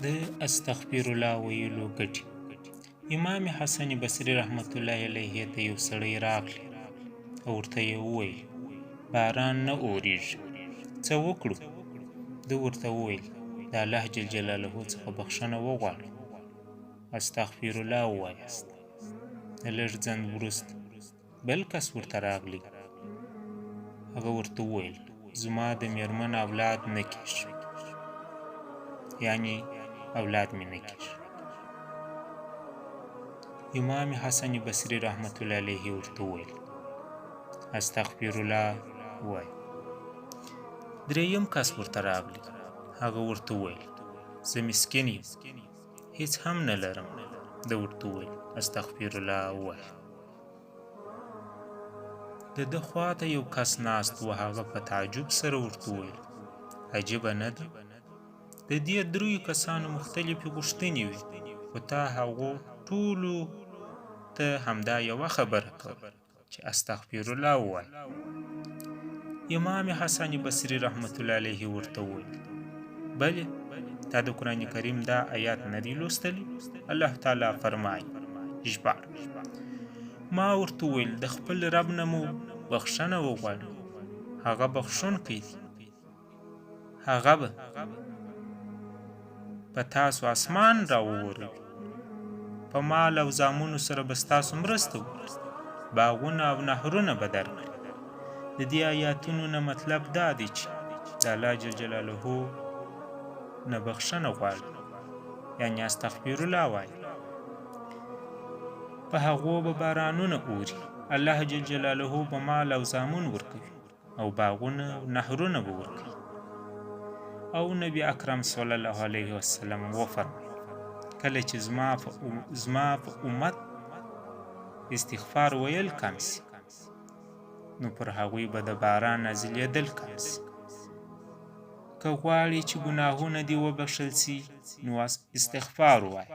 د استغفر الله ویلو ګټې. امام حسن بصري رحمت الله علیه ته یو سړی راغلی او ورته یې وویل باران نه اورېږي، څه وکړو؟ ده ورته وویل د الله جل جلاله څخه بخښنه وغواړه، استغفر الله ووایاست. د لږ ځنډ وروسته بل کس ورته راغلی. هغه ورته وویل زما د میرمن اولاد نه کېږي، یعنی اولاد مې نه کېږي. امام حسن بصري رحمت الله علیه ورته وویل استغفر الله ووایه. دریم کس ورته راغلی. هغه ورته وویل زه مسکین یم، هیڅ هم نه لرم. ده ورته وویل استغفر الله ووایه. د ده خواته یو کس ناست و. هغه په تعجب سره ورته وویل عجیبه نه ده، د دې دریو کسانو مختلفې غوښتنې وي، خو تا هغو ټولو ته همدا یوه خبره کوه چې استغفر الله ووایه. امام حسن بصري رحمت الله علیه ورته وویل بلې، تا د قرآن کریم دا آیات نه دی لوستلی؟ الله تعالی فرمایي ژباړه. ما ورته وویل د خپل رب نه مو بخښنه وغواړئ، هغه بخښونکی دی، هغه به په تاسو اسمان راووروي، په مال او زامنو سره به ستاسو مرسته وکړي، باغونه او نهرونه به درکړي. د دې آیاتونو نه مطلب دا دی چې د الله جل جلاله نه بخښنه غواړي، یعنی استغفر الله وایي. په هغو به بارانونه اوري، الله جل جلاله به مال او زامن ورکوي او باغونه او نهرونه به ورکوي. او نبی اکرم صلی الله علیه وسلم وفرمایل کله چې زما په امت استغفار ویل کم سي، نو پر هغوی به د باران نازلېدل کم سي. که غواړې چې ګناهونه دې وبخښل سي نو استغفار ووایه.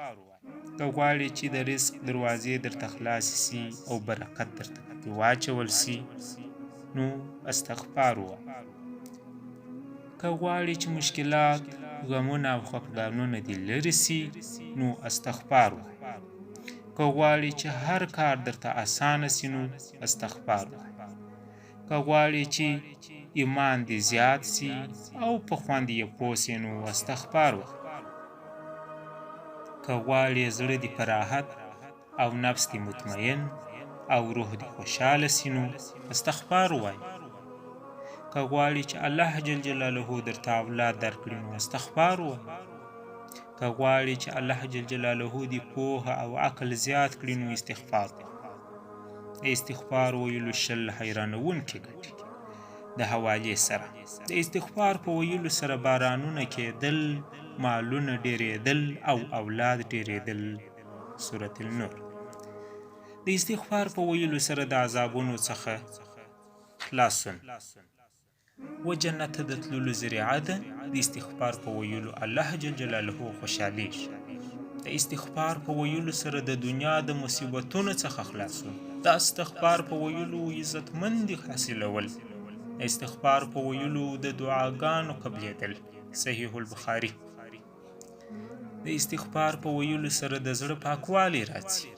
که غواړې چې د رزق دروازې درته خلاصې سي او برکت درته پکې واچول سي نو استغفار ووایه. که غواړې چې مشکلات، غمونه او خفګانونه دې لرې سي نو استغفار ووایه. که غواړې چې هر کار درته اسانه سي نو استغفار ووایه. که غواړې چې ایمان دې زیات سي او په خوند یې پوه سې نو استغفار ووایه. که غواړې زړه دې په راحت او نفس دې مطمئن او روح دې خوشحاله سي نو استغفار ووایه. که غواړې چې الله جل جلاله درته اولاد درکړي نو استغفار ووایه. که غواړې چې الله جل جلاله دې پوهه او عقل زیات کړي نو استغفار ووایه. د استغفار ویلو 20 حیرانوونکې ګټې. د حوالې سره د استغفار په ویلو سره بارانونه کېدل، مالونه ډېرېدل او اولاد ډېرېدل. سورة النور. د استغفار په ویلو سره د عذابونو څخه خلاصون و جنت ته د تللو ذریعه ده. د استغفار په ویلو الله جل جلاله خوشحالیږي. د استغفار په ویلو سره د دنیا د مصیبتونو څخه خلاصون. د استغفار په ویلو عزتمندي حاصلول. د استغفار په ویلو د دعاګانو قبلېدل. صحیح البخاري. د استغفار په ویلو سره د زړه پاکوالی راځي.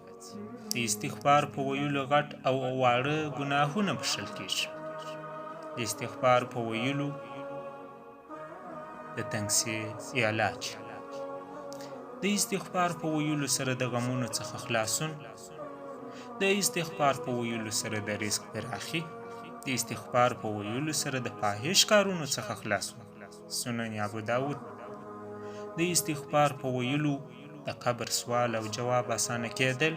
د استغفار په ویلو غټ او واړه ګناهونه بښل کېږي. د استغفار په ویلو د تنګسي علاج. د استغفار په ویلو سره د غمونو څخه خلاصون. د استغفار په ویلو سره د رزق پراخي. د استغفار په ویلو سره د فاحش کارونو څخه خلاصون. سنن ابو داود. د استغفار په ویلو د قبر سوال او جواب اسانه کېدل.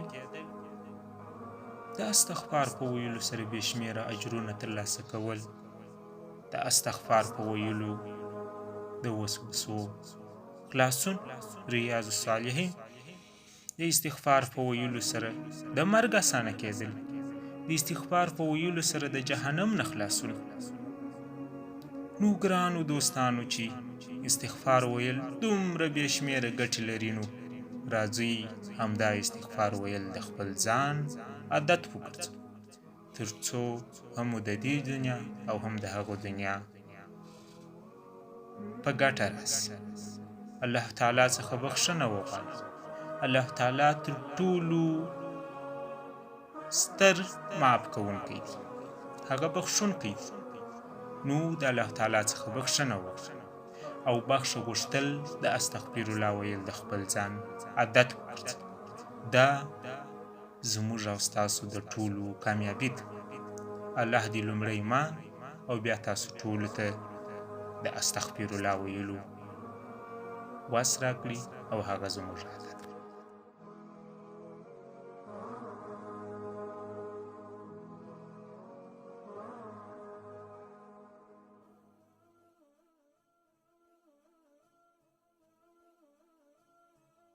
د استغفار په ویلو سره بې شمېره اجرونه ترلاسه کول. د استغفار په ویلو د وسوسو خلاصون. ریاض الصالحین. د استغفار په ویلو سره د مرګ اسانه کېدل. د استغفار په ویلو سره د جهنم نه خلاصون. نو ګرانو دوستانو چې استغفار ویل دومره بې شمېره ګټې لري، نو راځئ همدا استغفار ویل د خپل ځان عادت وګرځو، تر څو هم د دې دنیا او هم د هغو دنیا په ګټه راسي. الله تعالی څخه بخښنه وغواړه. الله تعالی تر ټولو ستر معاف کوونکی دی، هغه بخښونکی دی. نو د الله تعالی څخه بخښنه وغواړه او بخښه غوښتل د استغفر الله ویل د خپل ځان عادت وګرځوه. دا زموږ او ستاسو د ټولو کامیابي ده. الله دې لومړی ما او بیا تاسو ټولو ته د استغفر الله ویلو وس راکړي او هغه زموږ